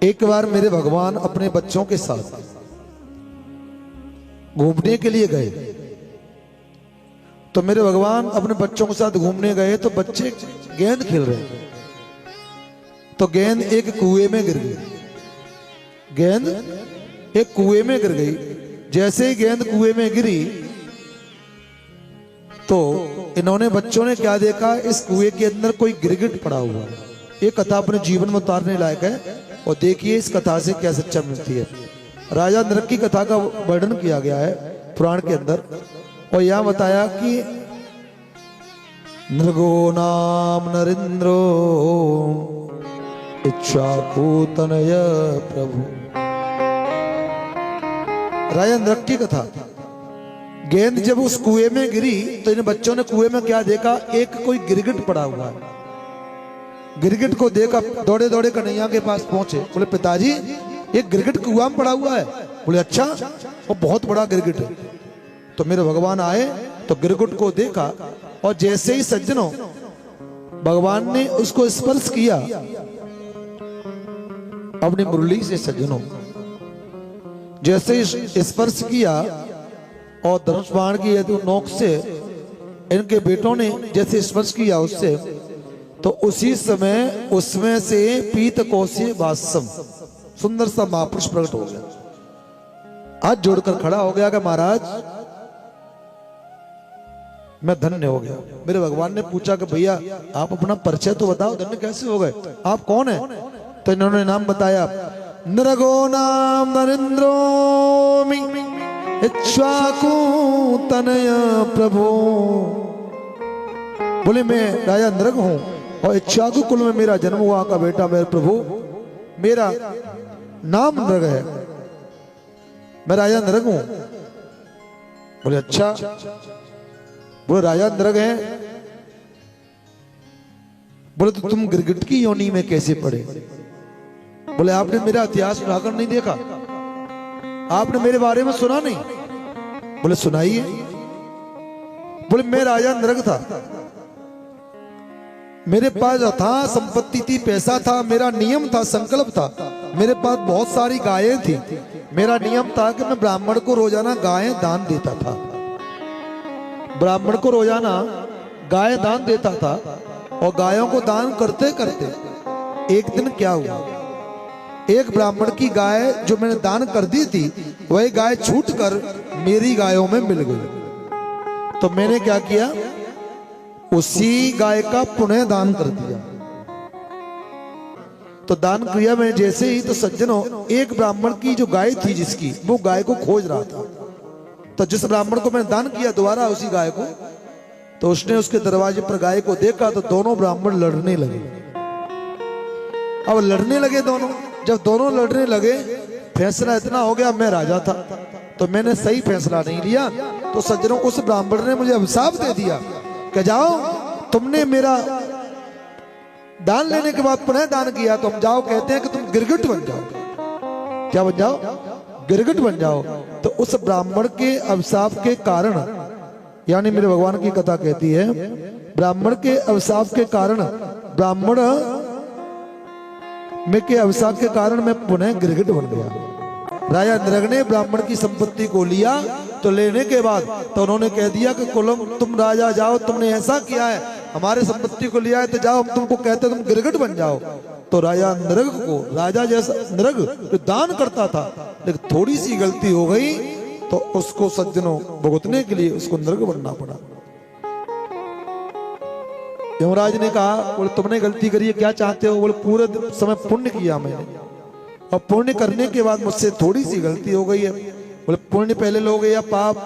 एक बार मेरे भगवान अपने बच्चों के साथ घूमने के लिए गए। तो मेरे भगवान अपने बच्चों के साथ घूमने गए तो बच्चे गेंद खेल रहे थे। तो गेंद एक कुएं में गिर गई। गेंद एक कुएं में गिर गई। जैसे ही गेंद कुएं में गिरी तो इन्होंने बच्चों ने क्या देखा, इस कुएं के अंदर कोई गिरगिट पड़ा हुआ है। ये कथा अपने जीवन में उतारने लायक है। और देखिए इस कथा से क्या सच्चा मिलती है। राजा नरक की कथा का वर्णन किया गया है पुराण के अंदर। और यह बताया कि नृगो नाम नरेंद्रो इच्छाकूतनय प्रभु। राजा नरक की कथा। गेंद जब उस कुएं में गिरी तो इन बच्चों ने कुएं में क्या देखा, एक कोई गिरगिट पड़ा हुआ है। गिरगिट को देखा, दौड़े दौड़े कन्हैया के पास पहुंचे। बोले पिताजी एक गिरगिट कुआं में पड़ा हुआ है। बोले अच्छा, वो बहुत बड़ा गिरगिट है। तो मेरे भगवान आए तो गिरगिट को देखा और जैसे ही सज्जनों भगवान ने उसको स्पर्श किया अपनी मुरली से, सज्जनों जैसे ही स्पर्श किया और धनुष बाण की नोक से इनके बेटों ने जैसे स्पर्श किया उससे, तो उसी समय उसमें से पीत कोशी वासम सुंदर सा महापुरुष प्रकट हो गया। हाथ जोड़कर खड़ा हो गया कि महाराज मैं धन्य हो गया। मेरे भगवान ने पूछा कि भैया आप अपना परिचय तो बताओ, धन्य कैसे हो गए, आप कौन है? तो इन्होंने नाम बताया, नृगो नाम नरेंद्रो इच्छाकूतनय प्रभु। बोले मैं राजा नृग हूं और इच्छाकू कुल में मेरा जन्म हुआ का बेटा मेरे प्रभु, मेरा नाम नृग है, मैं राजा नृग हूं। बोले अच्छा, बोले राजा नृग है। बोले तो तुम गिरगिट की योनि में कैसे पड़े? बोले आपने मेरा इतिहास उठाकर नहीं देखा, आपने मेरे बारे में सुना नहीं? बोले सुनाइए। बोले मैं राजा नृग था, मेरे पास था संपत्ति थी, पैसा था, मेरा नियम था, संकल्प था, मेरे पास बहुत सारी गायें थी। मेरा नियम था कि मैं ब्राह्मण को रोजाना गायें दान देता था। ब्राह्मण को रोजाना गाय दान देता था। और गायों को दान करते करते एक दिन क्या हुआ, एक ब्राह्मण की गाय जो मैंने दान कर दी थी वही गाय छूटकर मेरी गायों में मिल गई। तो मैंने क्या किया, उसी गाय का पुनः दान कर दिया। तो दान किया मैं जैसे ही, तो सज्जनों एक ब्राह्मण की जो गाय थी जिसकी, वो गाय को खोज रहा था। तो जिस ब्राह्मण को मैंने दान किया दोबारा उसी गाय को, तो उसने उसके दरवाजे पर गाय को देखा तो दोनों ब्राह्मण लड़ने लगे। अब लड़ने लगे दोनों, जब दोनों लड़ने लगे फैसला इतना हो गया, मैं राजा था तो मैंने सही फैसला नहीं लिया। तो सज्जनों उस ब्राह्मण ने मुझे अभिशाप दे दिया कि जाओ तुमने मेरा दान लेने के बाद पुनः दान किया, तो हम जाओ कहते हैं कि तुम गिरगिट बन जाओ। क्या बन जाओ? गिरगिट बन जाओ। तो उस ब्राह्मण के अभिशाप के कारण, यानी मेरे भगवान की कथा कहती है, ब्राह्मण के अभिशाप के कारण, ब्राह्मण में के अभिशाप के कारण मैं पुनः गिरगिट बन गया। राजा नृग ने ब्राह्मण की संपत्ति को लिया। तो लेने के बाद तो उन्होंने कह दिया कि कुलम तुम राजा जाओ, तुमने ऐसा किया है, हमारे संपत्ति को लिया है, तो जाओ हम तुमको कहते तुम गिरगिट बन जाओ। तो राजा नृग को, राजा जैसा नृग जो दान करता था, लेकिन थोड़ी सी गलती हो गई तो उसको सज्जनों भुगतने के लिए उसको नृग बनना पड़ा। यमराज ने कहा, बोले तुमने गलती करी है, क्या चाहते हो? बोले पूरे समय पुण्य किया मैंने, और पुण्य करने के बाद मुझसे थोड़ी सी गलती हो गई है। बोले पुण्य पहले लोगे या पाप?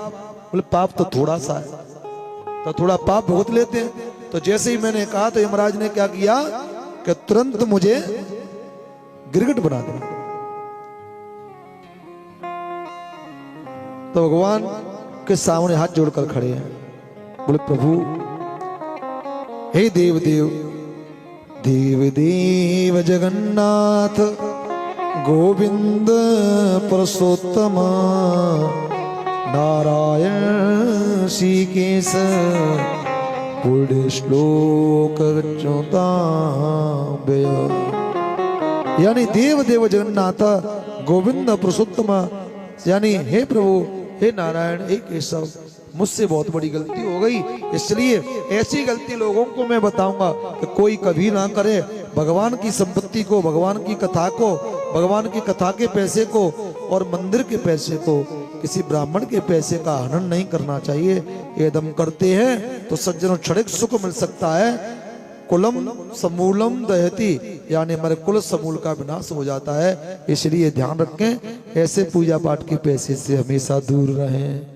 बोले पाप तो थोड़ा सा है, तो थोड़ा पाप भुगत लेते हैं। तो जैसे ही मैंने कहा तो यमराज ने क्या किया कि तुरंत मुझे गिरगिट बना दिया। तो भगवान के सामने हाथ जोड़कर खड़े हैं। बोले प्रभु, हे देव देव, देव देव जगन्नाथ, गोविंद पुरुषोत्तम, नारायण श्रीकेश, पुण्य श्लोक यानी देव देव जगन्नाथ गोविंद पुरुषोत्तम, यानी हे प्रभु, हे नारायण, हे केशव, मुझसे बहुत बड़ी गलती हो गई, इसलिए ऐसी गलती लोगों को मैं बताऊंगा कि कोई कभी ना करे। भगवान की संपत्ति को, भगवान की कथा को, भगवान की कथा के पैसे को और मंदिर के पैसे को किसी ब्राह्मण के पैसे का हनन नहीं करना चाहिए। यदि करते हैं तो सज्जनों क्षणिक सुख मिल सकता है, कुलम समूलम दहती, यानी हमारे कुल समूल का विनाश हो जाता है। इसलिए ध्यान रखें, ऐसे पूजा पाठ के पैसे से हमेशा दूर रहें।